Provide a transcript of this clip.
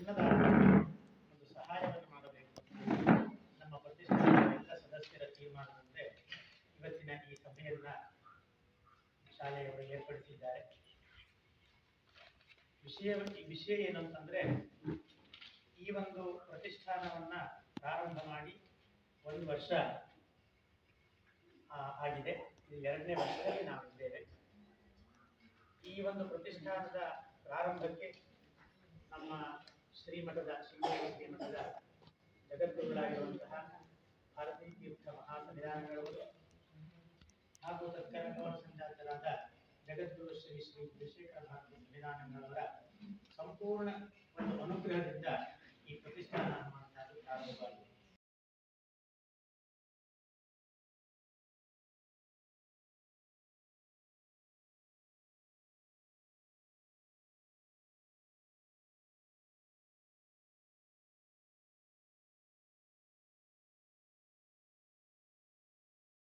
ಅನ್ನದ ಒಂದು ಸಹಾಯವನ್ನು ಮಾಡಬೇಕು. ನಮ್ಮ ಪ್ರತಿಷ್ಠಾನದ ಎಲ್ಲ ಸದಸ್ಯರ ತೀರ್ಮಾನದಂತೆ ಇವತ್ತಿನ ಈ ಸಭೆಯನ್ನ ಶಾಲೆಯವರು ಏರ್ಪಡಿಸಿದ್ದಾರೆ. ವಿಷಯ ಏನು ಅಂತಂದ್ರೆ, ಈ ಒಂದು ಪ್ರತಿಷ್ಠಾನವನ್ನ ಪ್ರಾರಂಭ ಮಾಡಿ 1 ವರ್ಷ ಆಗಿದೆ. ಇದು 2ನೇ ವರ್ಷದಲ್ಲಿ ನಾವಿದ್ದೇವೆ. ಈ ಒಂದು ಪ್ರತಿಷ್ಠಾನದ ಪ್ರಾರಂಭಕ್ಕೆ ನಮ್ಮ ಶ್ರೀಮಠದ ಶೃಂಗೇರಿ ಶ್ರೀಮಠದ ಜಗದ್ಗುರುಗಳಾಗಿರುವಂತಹ ಭಾರತೀ ತೀರ್ಥ ಮಹಾಸನ್ನಿಧಾನಗಳವರು ಹಾಗೂ ತತ್ಕಾಲ ಸಂಜಾತರಾದ ಜಗದ್ಗುರು ಶ್ರೀ ಶ್ರೀ ಗುರುಶೇಖರ ಭಾರತಿ ಸಂವಿಧಾನಗಳವರ ಸಂಪೂರ್ಣ ಒಂದು ಅನುಗ್ರಹದಿಂದ ಈ ಪ್ರತಿಷ್ಠಾನ ಪ್ರಾರಂಭವಾಗಿದೆ.